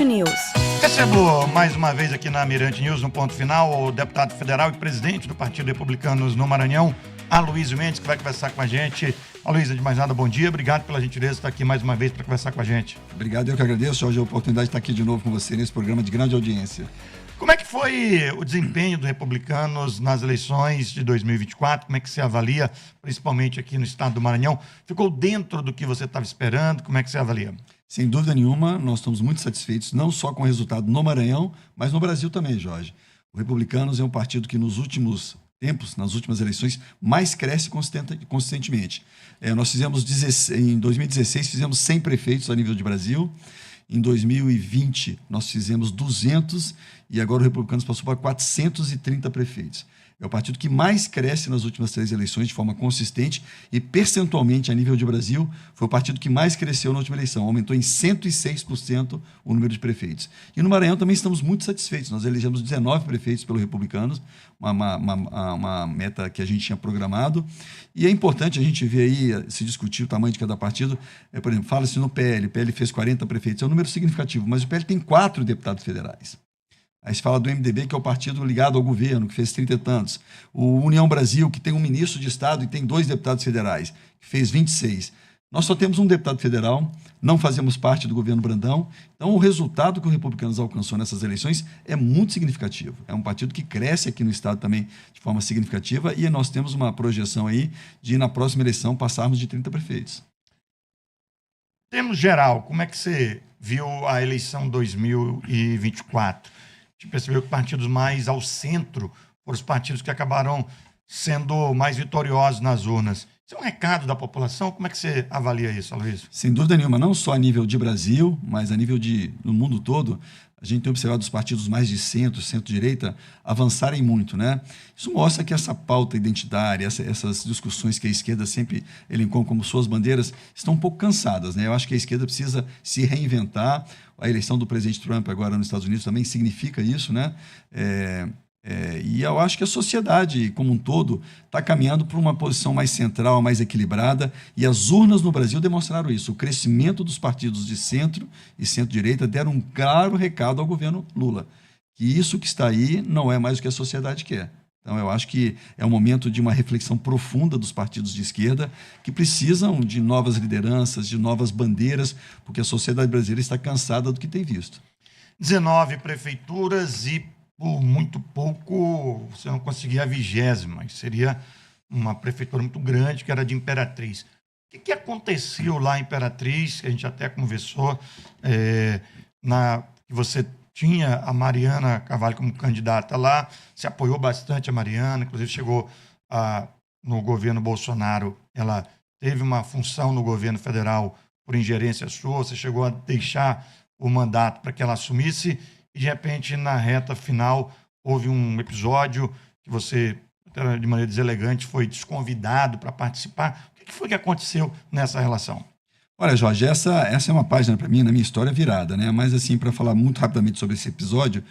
News. Recebo mais uma vez aqui na Mirante News, no ponto final, o deputado federal e presidente do Partido Republicanos no Maranhão, Aloysio Mendes, que vai conversar com a gente. Aloysio, de mais nada, bom dia. Obrigado pela gentileza de estar aqui mais uma vez para conversar com a gente. Obrigado, eu que agradeço, Jorge, a oportunidade de estar aqui de novo com você nesse programa de grande audiência. Como é que foi o desempenho dos republicanos nas eleições de 2024? Como é que você avalia, principalmente aqui no estado do Maranhão? Ficou dentro do que você estava esperando? Como é que você avalia? Sem dúvida nenhuma, nós estamos muito satisfeitos, não só com o resultado no Maranhão, mas no Brasil também, Jorge. O Republicanos é um partido que nos últimos tempos, nas últimas eleições, mais cresce consistentemente. Nós fizemos, em 2016, fizemos 100 prefeitos a nível de Brasil. Em 2020, nós fizemos 200 e agora o Republicanos passou para 430 prefeitos. É o partido que mais cresce nas últimas 3 eleições de forma consistente e percentualmente a nível de Brasil foi o partido que mais cresceu na última eleição, aumentou em 106% o número de prefeitos. E no Maranhão também estamos muito satisfeitos, nós elegemos 19 prefeitos pelo Republicanos, uma meta que a gente tinha programado, e é importante a gente ver aí, se discutir o tamanho de cada partido, por exemplo, fala-se no PL, o PL fez 40 prefeitos, é um número significativo, mas o PL tem 4 deputados federais. Aí se fala do MDB, que é o partido ligado ao governo, que fez 30 e tantos. O União Brasil, que tem um ministro de Estado e tem 2 deputados federais, que fez 26. Nós só temos um deputado federal, não fazemos parte do governo Brandão. Então, o resultado que o Republicanos alcançou nessas eleições é muito significativo. É um partido que cresce aqui no Estado também de forma significativa e nós temos uma projeção aí de, na próxima eleição, passarmos de 30 prefeitos. Em termos geral, como é que você viu a eleição 2024? A gente percebeu que partidos mais ao centro foram os partidos que acabaram sendo mais vitoriosos nas urnas. Isso é um recado da população? Como é que você avalia isso, Aloysio? Sem dúvida nenhuma, não só a nível de Brasil, mas a nível no mundo todo, a gente tem observado os partidos mais de centro-direita avançarem muito, né? Isso mostra que essa pauta identitária, essas discussões que a esquerda sempre elencou como suas bandeiras, estão um pouco cansadas, né? Eu acho que a esquerda precisa se reinventar. A eleição do presidente Trump agora nos Estados Unidos também significa isso, né? E eu acho que a sociedade como um todo está caminhando para uma posição mais central, mais equilibrada, e as urnas no Brasil demonstraram isso. O crescimento dos partidos de centro e centro-direita deram um claro recado ao governo Lula, que isso que está aí não é mais o que a sociedade quer. Então, eu acho que é um momento de uma reflexão profunda dos partidos de esquerda que precisam de novas lideranças, de novas bandeiras, porque a sociedade brasileira está cansada do que tem visto. 19 prefeituras e, por muito pouco, você não conseguia a 20ª. Seria uma prefeitura muito grande, que era de Imperatriz. O que aconteceu lá em Imperatriz, que a gente até conversou, que você tinha a Mariana Carvalho como candidata lá, se apoiou bastante a Mariana, inclusive chegou no governo Bolsonaro, ela teve uma função no governo federal por ingerência sua, você chegou a deixar o mandato para que ela assumisse, e de repente, na reta final, houve um episódio que você, de maneira deselegante, foi desconvidado para participar. O que foi que aconteceu nessa relação? Olha, Jorge, essa é uma página para mim, na minha história, virada, né? Mas, assim, para falar muito rapidamente sobre esse episódio,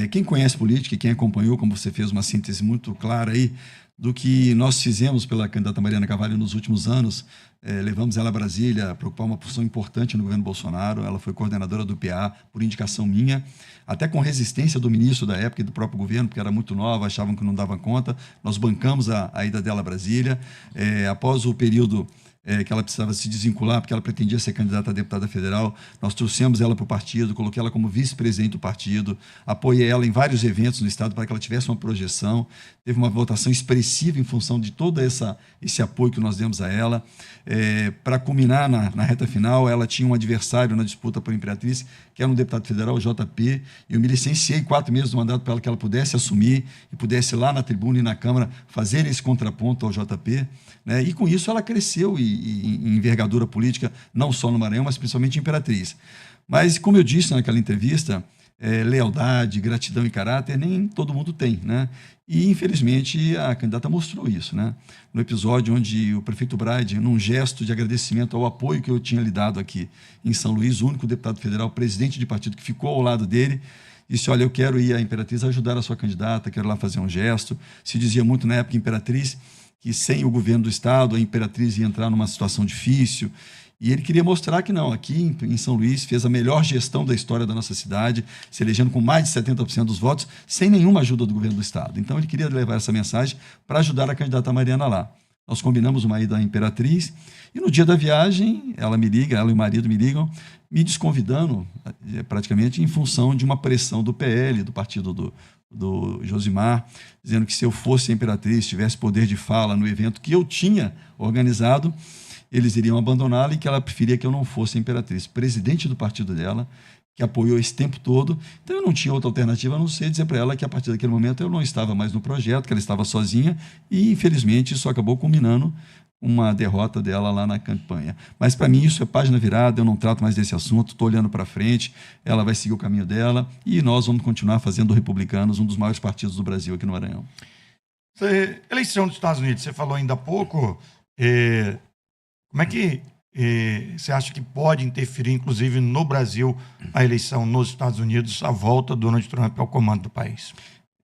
quem conhece política e quem acompanhou, como você fez uma síntese muito clara aí, do que nós fizemos pela candidata Mariana Carvalho nos últimos anos, levamos ela a Brasília para ocupar uma posição importante no governo Bolsonaro, ela foi coordenadora do PA por indicação minha, até com resistência do ministro da época e do próprio governo, porque era muito nova, achavam que não dava conta, nós bancamos a ida dela a Brasília, após o período que ela precisava se desvincular, porque ela pretendia ser candidata a deputada federal, nós trouxemos ela para o partido, coloquei ela como vice-presidente do partido, apoiei ela em vários eventos no estado para que ela tivesse uma projeção, teve uma votação expressiva em função de todo esse apoio que nós demos a ela. Para culminar na reta final, ela tinha um adversário na disputa por Imperatriz, que era um deputado federal, o JP, e eu me licenciei 4 meses do mandato para ela, que ela pudesse assumir e pudesse lá na tribuna e na Câmara fazer esse contraponto ao JP, né? E com isso ela cresceu em envergadura política, não só no Maranhão, mas principalmente em Imperatriz. Mas, como eu disse naquela entrevista, lealdade, gratidão e caráter nem todo mundo tem, né? E, infelizmente, a candidata mostrou isso, né? No episódio onde o prefeito Braide, num gesto de agradecimento ao apoio que eu tinha lhe dado aqui em São Luís, o único deputado federal, presidente de partido que ficou ao lado dele, disse, olha, eu quero ir à Imperatriz ajudar a sua candidata, quero lá fazer um gesto. Se dizia muito na época Imperatriz que sem o governo do Estado, a Imperatriz ia entrar numa situação difícil, E ele queria mostrar que não, aqui em São Luís fez a melhor gestão da história da nossa cidade, se elegendo com mais de 70% dos votos, sem nenhuma ajuda do governo do estado. Então ele queria levar essa mensagem para ajudar a candidata Mariana lá. Nós combinamos uma ida à Imperatriz e no dia da viagem ela me liga, ela e o marido me ligam, me desconvidando praticamente em função de uma pressão do PL, do partido do Josimar, dizendo que se eu fosse a Imperatriz, tivesse poder de fala no evento que eu tinha organizado, eles iriam abandoná-la e que ela preferia que eu não fosse a Imperatriz. Presidente do partido dela, que apoiou esse tempo todo, então eu não tinha outra alternativa a não ser dizer para ela que a partir daquele momento eu não estava mais no projeto, que ela estava sozinha e infelizmente isso acabou culminando uma derrota dela lá na campanha. Mas para mim isso é página virada, eu não trato mais desse assunto, estou olhando para frente, ela vai seguir o caminho dela e nós vamos continuar fazendo Republicanos um dos maiores partidos do Brasil aqui no Maranhão. Eleição dos Estados Unidos, você falou ainda há pouco, como é que você acha que pode interferir, inclusive no Brasil, a eleição nos Estados Unidos, a volta do Donald Trump ao comando do país?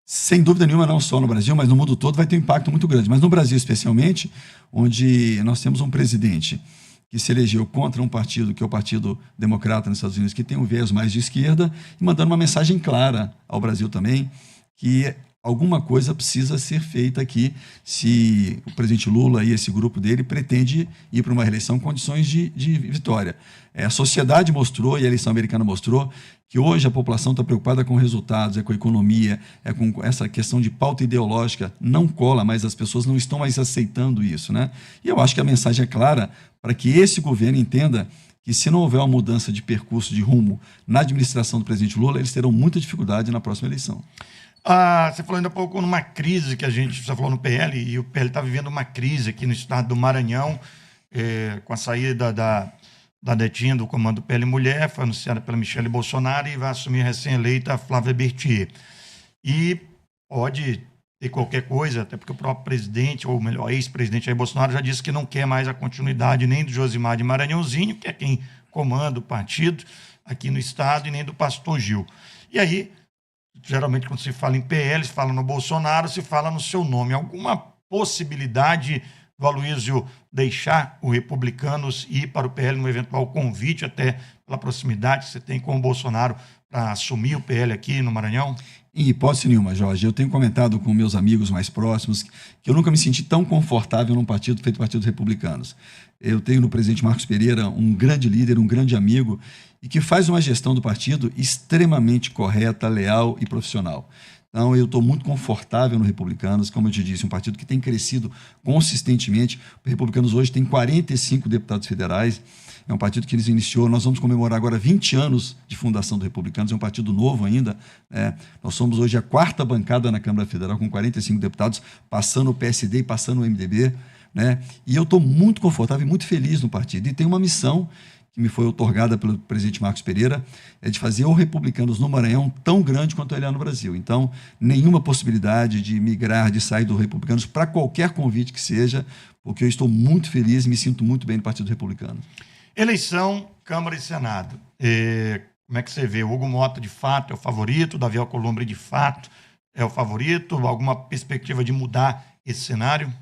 Sem dúvida nenhuma, não só no Brasil, mas no mundo todo vai ter um impacto muito grande. Mas no Brasil, especialmente, onde nós temos um presidente que se elegeu contra um partido, que é o Partido Democrata nos Estados Unidos, que tem um viés mais de esquerda, e mandando uma mensagem clara ao Brasil também, que alguma coisa precisa ser feita aqui se o presidente Lula e esse grupo dele pretende ir para uma reeleição com condições de vitória. A sociedade mostrou, e a eleição americana mostrou, que hoje a população está preocupada com resultados, com a economia, com essa questão de pauta ideológica, não cola, mas as pessoas não estão mais aceitando isso, né? E eu acho que a mensagem é clara para que esse governo entenda que se não houver uma mudança de percurso, de rumo na administração do presidente Lula, eles terão muita dificuldade na próxima eleição. Você falou ainda há pouco numa crise que você falou no PL, e o PL está vivendo uma crise aqui no estado do Maranhão, com a saída da Netinha do comando do PL Mulher, foi anunciada pela Michele Bolsonaro e vai assumir a recém-eleita Flávia Berthier. E pode ter qualquer coisa, até porque o próprio presidente, ou melhor, ex-presidente Jair Bolsonaro já disse que não quer mais a continuidade nem do Josimar de Maranhãozinho, que é quem comanda o partido aqui no estado, e nem do pastor Gil. E aí, geralmente, quando se fala em PL, se fala no Bolsonaro, se fala no seu nome. Alguma possibilidade do Aloysio deixar o Republicanos e ir para o PL no eventual convite, até pela proximidade que você tem com o Bolsonaro, para assumir o PL aqui no Maranhão? Em hipótese nenhuma, Jorge. Eu tenho comentado com meus amigos mais próximos que eu nunca me senti tão confortável num partido feito Partido dos Republicanos. Eu tenho no presidente Marcos Pereira um grande líder, um grande amigo, e que faz uma gestão do partido extremamente correta, leal e profissional. Então, eu estou muito confortável no Republicanos, como eu te disse, um partido que tem crescido consistentemente. O Republicanos hoje tem 45 deputados federais, é um partido que eles iniciou, nós vamos comemorar agora 20 anos de fundação do Republicanos, é um partido novo ainda, nós somos hoje a 4ª bancada na Câmara Federal, com 45 deputados, passando o PSD e passando o MDB, né? E eu estou muito confortável e muito feliz no partido, e tem uma missão que me foi outorgada pelo presidente Marcos Pereira, é de fazer o Republicanos no Maranhão tão grande quanto ele é no Brasil. Então, nenhuma possibilidade de migrar, de sair do Republicanos para qualquer convite que seja, porque eu estou muito feliz e me sinto muito bem no Partido Republicano. Eleição, Câmara e Senado. Como é que você vê? O Hugo Mota, de fato, é o favorito? O Davi Alcolumbre, de fato, é o favorito? Alguma perspectiva de mudar esse cenário?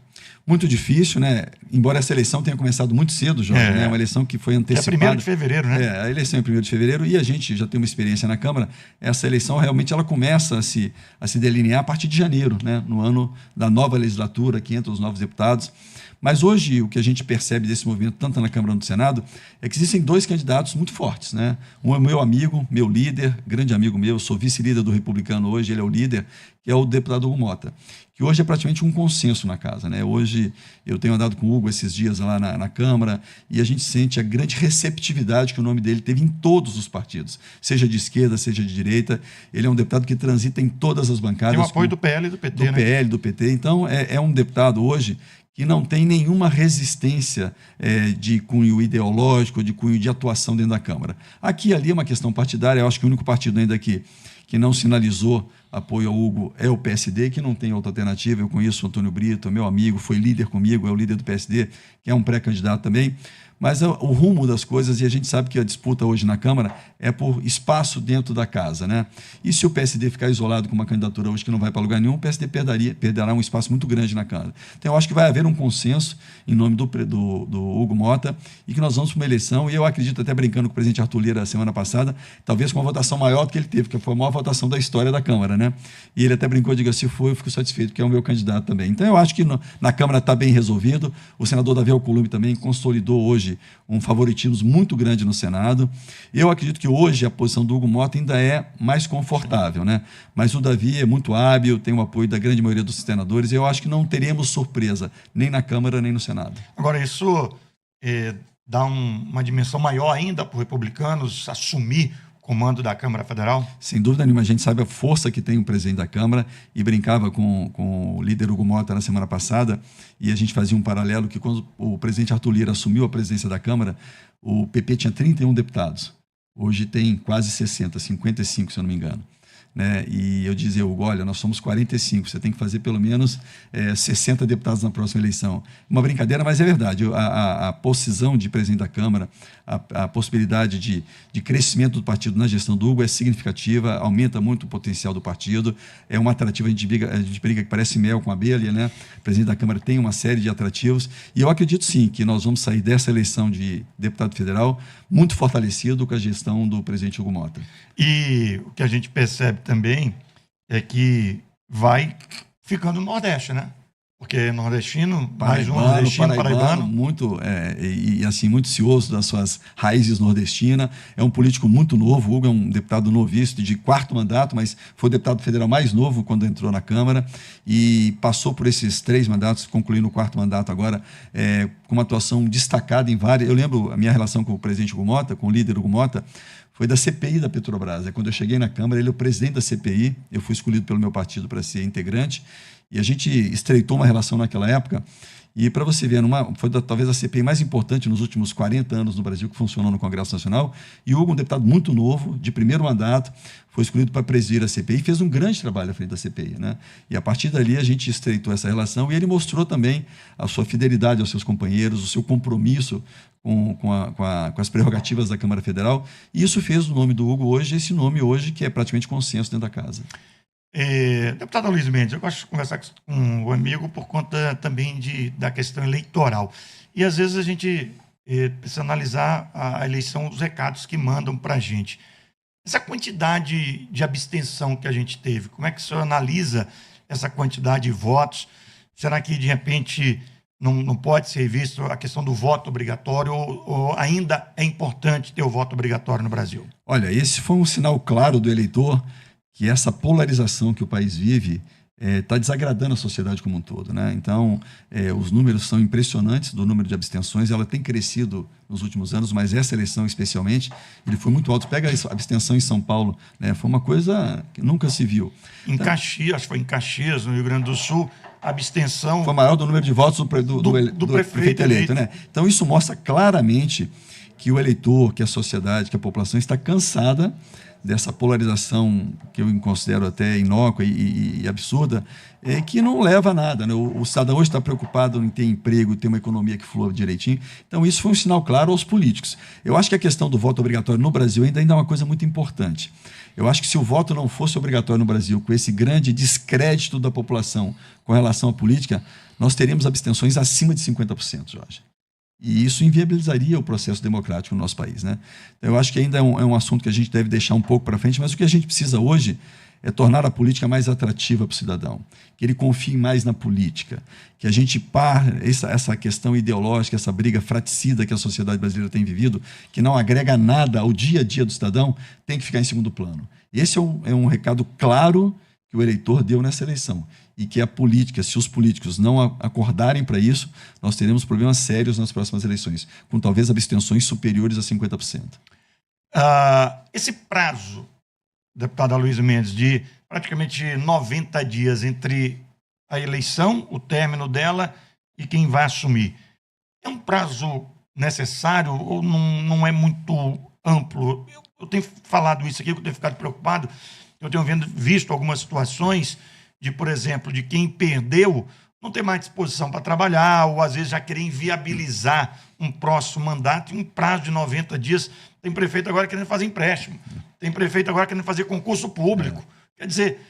Muito difícil, né? Embora essa eleição tenha começado muito cedo, Jorge, né? Uma eleição que foi antecipada. É 1º de fevereiro, né? A eleição é 1º de fevereiro e a gente já tem uma experiência na Câmara. Essa eleição realmente ela começa a se delinear a partir de janeiro, né? No ano da nova legislatura, que entram os novos deputados. Mas hoje o que a gente percebe desse movimento, tanto na Câmara quanto no Senado, é que existem 2 candidatos muito fortes, né? Um é meu amigo, meu líder, grande amigo meu, sou vice-líder do Republicano hoje, ele é o líder, que é o deputado Hugo Mota, que hoje é praticamente um consenso na casa, né? Hoje eu tenho andado com o Hugo esses dias lá na Câmara e a gente sente a grande receptividade que o nome dele teve em todos os partidos, seja de esquerda, seja de direita. Ele é um deputado que transita em todas as bancadas. Tem o apoio do PL e do PT, do PL, do PT. Então, é um deputado hoje que não tem nenhuma resistência de cunho ideológico, de cunho de atuação dentro da Câmara. Aqui e ali é uma questão partidária, eu acho que o único partido ainda que não sinalizou apoio ao Hugo é o PSD, que não tem outra alternativa. Eu conheço o Antônio Brito, meu amigo, foi líder comigo, é o líder do PSD, que é um pré-candidato também. Mas o rumo das coisas, e a gente sabe que a disputa hoje na Câmara é por espaço dentro da casa, né? E se o PSD ficar isolado com uma candidatura hoje que não vai para lugar nenhum, o PSD perderá um espaço muito grande na Câmara. Então, eu acho que vai haver um consenso em nome do Hugo Mota e que nós vamos para uma eleição, e eu acredito, até brincando com o presidente Arthur Lira a semana passada, talvez com uma votação maior do que ele teve, que foi a maior votação da história da Câmara, né? E ele até brincou, diga, se for, eu fico satisfeito, porque é o meu candidato também. Então, eu acho que na Câmara está bem resolvido. O senador Davi Alcolumbre também consolidou hoje um favoritismo muito grande no Senado. Eu acredito que hoje a posição do Hugo Mota ainda é mais confortável, né? Mas o Davi é muito hábil, tem o apoio da grande maioria dos senadores, e eu acho que não teremos surpresa, nem na Câmara, nem no Senado. Agora, isso dá uma dimensão maior ainda para os republicanos assumir o comando da Câmara Federal? Sem dúvida nenhuma, a gente sabe a força que tem o presidente da Câmara, e brincava com o líder Hugo Mota na semana passada, e a gente fazia um paralelo que quando o presidente Arthur Lira assumiu a presidência da Câmara, o PP tinha 31 deputados. Hoje tem quase 60, 55, se eu não me engano. Né? E eu dizia, Hugo, olha, nós somos 45, você tem que fazer pelo menos 60 deputados na próxima eleição. Uma brincadeira, mas é verdade. A posição de presidente da Câmara, a possibilidade de crescimento do partido na gestão do Hugo é significativa, aumenta muito o potencial do partido, é uma atrativa, a gente briga que parece mel com abelha, né? O presidente da Câmara tem uma série de atrativos, e eu acredito sim que nós vamos sair dessa eleição de deputado federal muito fortalecido com a gestão do presidente Hugo Mota. E o que a gente percebe também é que vai ficando no Nordeste, né? Porque nordestino, mais um nordestino, paraibano. Muito, e assim, muito cioso das suas raízes nordestinas. É um político muito novo. O Hugo é um deputado novíssimo, de 4º mandato, mas foi o deputado federal mais novo quando entrou na Câmara e passou por esses 3 mandatos, concluindo o 4º mandato agora, com uma atuação destacada em várias. Eu lembro a minha relação com o presidente Hugo Mota, com o líder Hugo Mota, foi da CPI da Petrobras. Quando eu cheguei na Câmara, ele é o presidente da CPI, eu fui escolhido pelo meu partido para ser integrante, e a gente estreitou uma relação naquela época. E para você ver, foi talvez a CPI mais importante nos últimos 40 anos no Brasil, que funcionou no Congresso Nacional. E o Hugo, um deputado muito novo, de 1º mandato, foi escolhido para presidir a CPI e fez um grande trabalho à frente da CPI, né? E a partir dali a gente estreitou essa relação, e ele mostrou também a sua fidelidade aos seus companheiros, o seu compromisso com as prerrogativas da Câmara Federal. E isso fez o nome do Hugo hoje, esse nome hoje que é praticamente consenso dentro da casa. Deputado Luiz Mendes, eu gosto de conversar com o amigo por conta também da questão eleitoral. E às vezes a gente precisa analisar a eleição, os recados que mandam para a gente. Essa quantidade de abstenção que a gente teve, como é que o senhor analisa essa quantidade de votos? Será que, de repente, não pode ser visto a questão do voto obrigatório, ou ainda é importante ter o voto obrigatório no Brasil? Olha, esse foi um sinal claro do eleitor que essa polarização que o país vive está desagradando a sociedade como um todo, né? Então, os números são impressionantes do número de abstenções, ela tem crescido nos últimos anos, mas essa eleição especialmente, ele foi muito alto. Pega a abstenção em São Paulo, né? Foi uma coisa que nunca se viu. Em Caxias, acho que foi em Caxias, no Rio Grande do Sul, a abstenção... Foi maior do número de votos do prefeito eleito, né? Então, isso mostra claramente que o eleitor, que a sociedade, que a população está cansada dessa polarização que eu considero até inócua e absurda, que não leva a nada, né? O cidadão hoje está preocupado em ter emprego, ter uma economia que flua direitinho. Então, isso foi um sinal claro aos políticos. Eu acho que a questão do voto obrigatório no Brasil ainda é uma coisa muito importante. Eu acho que se o voto não fosse obrigatório no Brasil, com esse grande descrédito da população com relação à política, nós teríamos abstenções acima de 50%, Jorge. E isso inviabilizaria o processo democrático no nosso país, né? Então, eu acho que ainda é um assunto que a gente deve deixar um pouco para frente, mas o que a gente precisa hoje é tornar a política mais atrativa para o cidadão, que ele confie mais na política, que a gente pare essa questão ideológica, essa briga fraticida que a sociedade brasileira tem vivido, que não agrega nada ao dia a dia do cidadão, tem que ficar em segundo plano. E esse é um recado claro que o eleitor deu nessa eleição. E que a política, se os políticos não acordarem para isso, nós teremos problemas sérios nas próximas eleições, com talvez abstenções superiores a 50%. Esse prazo, deputado Aloysio Mendes, de praticamente 90 dias entre a eleição, o término dela e quem vai assumir, é um prazo necessário ou não é muito amplo? Eu tenho falado isso aqui, eu tenho ficado preocupado. eu tenho visto algumas situações de, por exemplo, de quem perdeu não ter mais disposição para trabalhar, ou às vezes já querer inviabilizar um próximo mandato em um prazo de 90 dias. Tem prefeito agora querendo fazer empréstimo, tem prefeito agora querendo fazer concurso público. Quer dizer,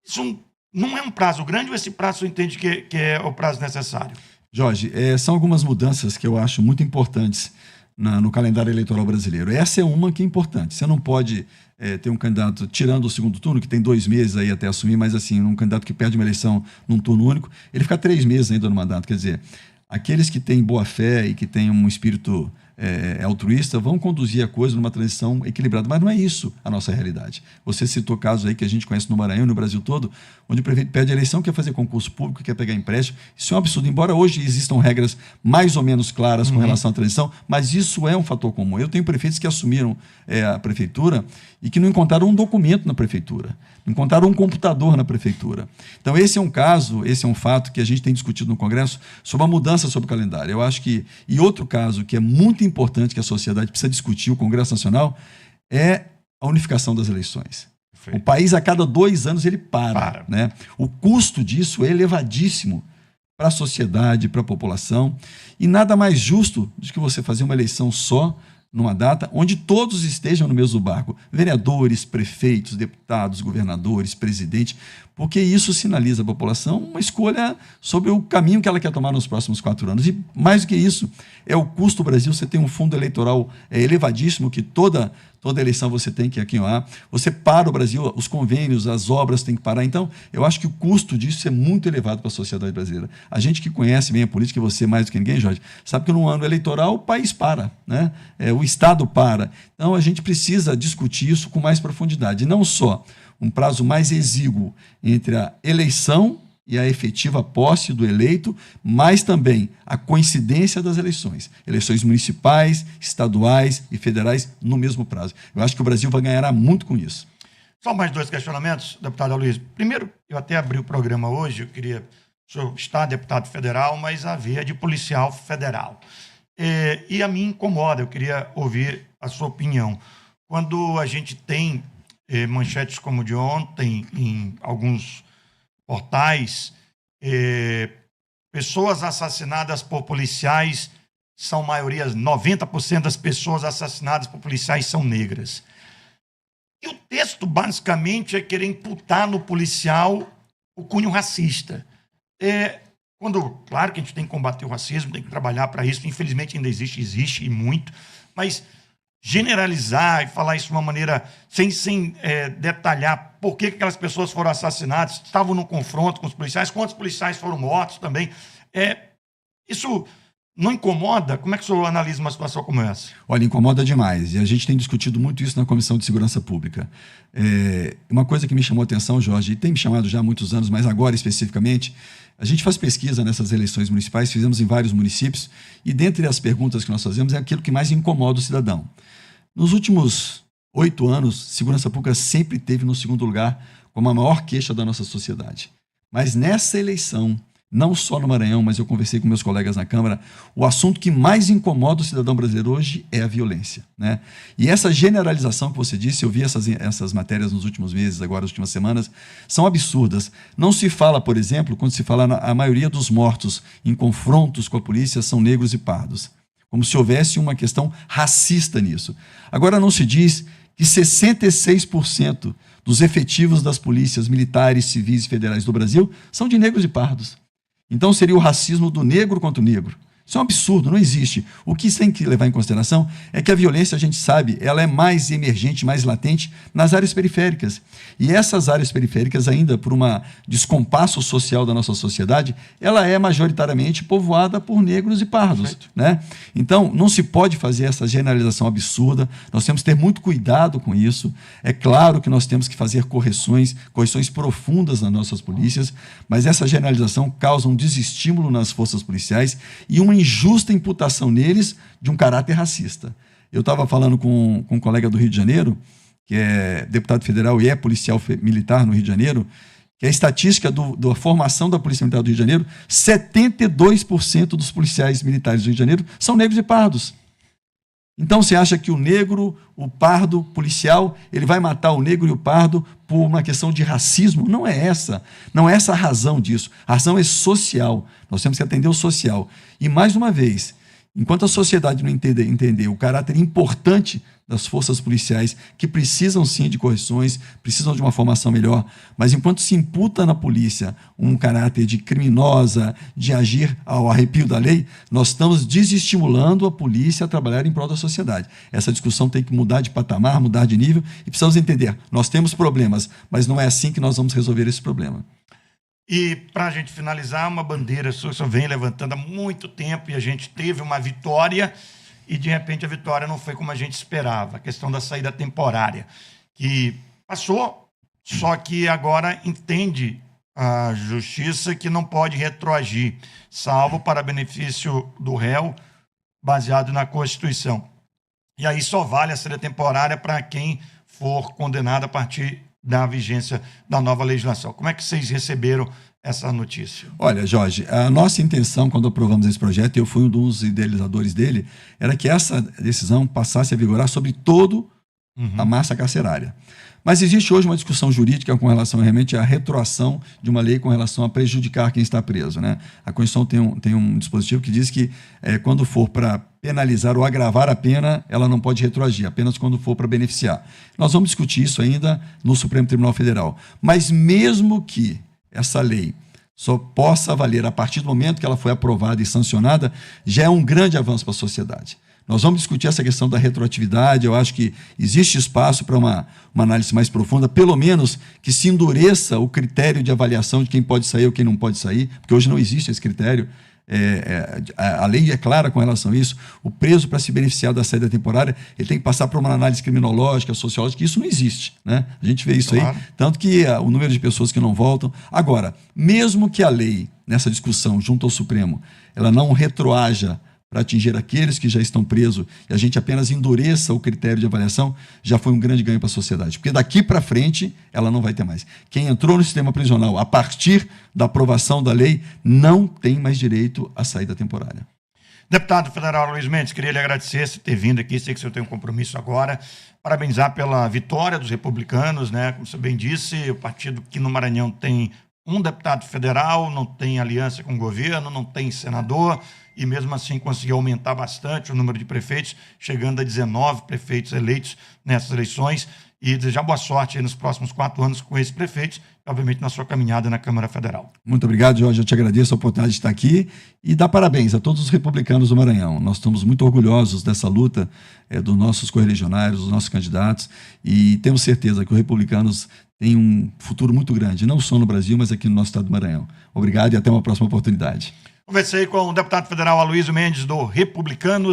isso não é um prazo grande, ou esse prazo você entende que é o prazo necessário? Jorge, são algumas mudanças que eu acho muito importantes no calendário eleitoral brasileiro. Essa é uma que é importante. Você não pode ter um candidato, tirando o segundo turno, que tem 2 meses aí até assumir, mas assim, um candidato que perde uma eleição num turno único, ele fica 3 meses ainda no mandato. Quer dizer, aqueles que têm boa fé e que têm um espírito altruísta vão conduzir a coisa numa transição equilibrada, mas não é isso a nossa realidade. Você citou casos aí que a gente conhece no Maranhão e no Brasil todo, onde o prefeito perde a eleição, quer fazer concurso público, quer pegar empréstimo. Isso é um absurdo, embora hoje existam regras mais ou menos claras com relação à transição, mas isso é um fator comum. Eu tenho prefeitos que assumiram a prefeitura e que não encontraram um documento na prefeitura, não encontraram um computador na prefeitura. Então esse é um caso, esse é um fato que a gente tem discutido no Congresso sobre a mudança sobre o calendário. Eu acho que, e outro caso que é muito importante que a sociedade precisa discutir, o Congresso Nacional, é a unificação das eleições. Perfeito. O país, a cada 2 anos, ele para. Né? O custo disso é elevadíssimo para a sociedade, para a população, e nada mais justo do que você fazer uma eleição só, numa data onde todos estejam no mesmo barco, vereadores, prefeitos, deputados, governadores, presidente, porque isso sinaliza à população uma escolha sobre o caminho que ela quer tomar nos próximos 4 anos. E mais do que isso, é o custo do Brasil. Você tem um fundo eleitoral elevadíssimo, que toda eleição você tem que aquinhoar. Você para o Brasil, os convênios, as obras têm que parar. Então, eu acho que o custo disso é muito elevado para a sociedade brasileira. A gente que conhece bem a política, você mais do que ninguém, Jorge, sabe que num ano eleitoral o país para, né? O Estado para. Então, a gente precisa discutir isso com mais profundidade. Não só um prazo mais exíguo entre a eleição e a efetiva posse do eleito, mas também a coincidência das eleições municipais, estaduais e federais no mesmo prazo. Eu acho que o Brasil vai ganhar muito com isso. Só mais 2 questionamentos, deputado Aloysio. Primeiro, eu até abri o programa hoje, eu queria... O senhor está deputado federal, mas a via de policial federal. E a mim incomoda, eu queria ouvir a sua opinião. Quando a gente tem manchetes como de ontem, em alguns portais, pessoas assassinadas por policiais são maioria, 90% das pessoas assassinadas por policiais são negras. E o texto, basicamente, é querer imputar no policial o cunho racista. Claro que a gente tem que combater o racismo, tem que trabalhar para isso, infelizmente ainda existe e muito, mas generalizar e falar isso de uma maneira sem detalhar por que aquelas pessoas foram assassinadas, estavam no confronto com os policiais, quantos policiais foram mortos também. Isso não incomoda? Como é que o senhor analisa uma situação como essa? Olha, incomoda demais. E a gente tem discutido muito isso na Comissão de Segurança Pública. Uma coisa que me chamou a atenção, Jorge, e tem me chamado já há muitos anos, mas agora especificamente, a gente faz pesquisa nessas eleições municipais, fizemos em vários municípios, e dentre as perguntas que nós fazemos é aquilo que mais incomoda o cidadão. Nos últimos 8 anos, segurança pública sempre esteve no segundo lugar como a maior queixa da nossa sociedade. Mas nessa eleição, não só no Maranhão, mas eu conversei com meus colegas na Câmara, o assunto que mais incomoda o cidadão brasileiro hoje é a violência, né? E essa generalização que você disse, eu vi essas matérias nos últimos meses, agora nas últimas semanas, são absurdas. Não se fala, por exemplo, quando se fala a maioria dos mortos em confrontos com a polícia são negros e pardos, como se houvesse uma questão racista nisso. Agora não se diz que 66% dos efetivos das polícias militares, civis e federais do Brasil são de negros e pardos. Então seria o racismo do negro contra o negro. Isso é um absurdo, não existe. O que tem que levar em consideração é que a violência, a gente sabe, ela é mais emergente, mais latente nas áreas periféricas. E essas áreas periféricas, ainda por um descompasso social da nossa sociedade, ela é majoritariamente povoada por negros e pardos, né? Então, não se pode fazer essa generalização absurda, nós temos que ter muito cuidado com isso. É claro que nós temos que fazer correções profundas nas nossas polícias, mas essa generalização causa um desestímulo nas forças policiais e uma injusta imputação neles de um caráter racista. Eu estava falando com um colega do Rio de Janeiro, que é deputado federal e é policial militar no Rio de Janeiro, que a estatística da formação da Polícia Militar do Rio de Janeiro, 72% dos policiais militares do Rio de Janeiro são negros e pardos. Então você acha que o negro, o pardo, policial, ele vai matar o negro e o pardo por uma questão de racismo? Não é essa. Não é essa a razão disso. A razão é social. Nós temos que atender o social. E mais uma vez, enquanto a sociedade não entender o caráter importante das forças policiais, que precisam sim de correções, precisam de uma formação melhor, mas enquanto se imputa na polícia um caráter de criminosa, de agir ao arrepio da lei, nós estamos desestimulando a polícia a trabalhar em prol da sociedade. Essa discussão tem que mudar de patamar, mudar de nível, e precisamos entender, nós temos problemas, mas não é assim que nós vamos resolver esse problema. E, para a gente finalizar, uma bandeira sua vem levantando há muito tempo e a gente teve uma vitória e, de repente, a vitória não foi como a gente esperava. A questão da saída temporária, que passou, só que agora entende a justiça que não pode retroagir, salvo para benefício do réu, baseado na Constituição. E aí só vale a saída temporária para quem for condenado a partir da vigência da nova legislação. Como é que vocês receberam essa notícia? Olha, Jorge, a nossa intenção, quando aprovamos esse projeto, eu fui um dos idealizadores dele, era que essa decisão passasse a vigorar sobre todo a massa carcerária. Mas existe hoje uma discussão jurídica com relação realmente à retroação de uma lei com relação a prejudicar quem está preso, né? A Constituição tem um dispositivo que diz que quando for para penalizar ou agravar a pena, ela não pode retroagir, apenas quando for para beneficiar. Nós vamos discutir isso ainda no Supremo Tribunal Federal. Mas mesmo que essa lei só possa valer a partir do momento que ela foi aprovada e sancionada, já é um grande avanço para a sociedade. Nós vamos discutir essa questão da retroatividade, eu acho que existe espaço para uma análise mais profunda, pelo menos que se endureça o critério de avaliação de quem pode sair ou quem não pode sair, porque hoje não existe esse critério. A lei é clara com relação a isso. O preso, para se beneficiar da saída temporária, ele tem que passar por uma análise criminológica, sociológica, isso não existe, né? A gente vê isso aí, tanto que o número de pessoas que não voltam. Agora, mesmo que a lei, nessa discussão junto ao Supremo, ela não retroaja para atingir aqueles que já estão presos e a gente apenas endureça o critério de avaliação, já foi um grande ganho para a sociedade. Porque daqui para frente, ela não vai ter mais. Quem entrou no sistema prisional a partir da aprovação da lei não tem mais direito à saída temporária. Deputado federal Luiz Mendes, queria lhe agradecer por ter vindo aqui, sei que o senhor tem um compromisso agora, parabenizar pela vitória dos republicanos, né? Como você bem disse, o partido que no Maranhão tem um deputado federal, não tem aliança com o governo, não tem senador, e mesmo assim conseguiu aumentar bastante o número de prefeitos, chegando a 19 prefeitos eleitos nessas eleições, e desejar boa sorte aí nos próximos 4 anos com esses prefeitos, obviamente na sua caminhada na Câmara Federal. Muito obrigado, Jorge, eu te agradeço a oportunidade de estar aqui e dar parabéns a todos os republicanos do Maranhão. Nós estamos muito orgulhosos dessa luta dos nossos correligionários, dos nossos candidatos, e temos certeza que os republicanos têm um futuro muito grande, não só no Brasil, mas aqui no nosso estado do Maranhão. Obrigado e até uma próxima oportunidade. Conversei com o deputado federal Aloysio Mendes, do Republicano.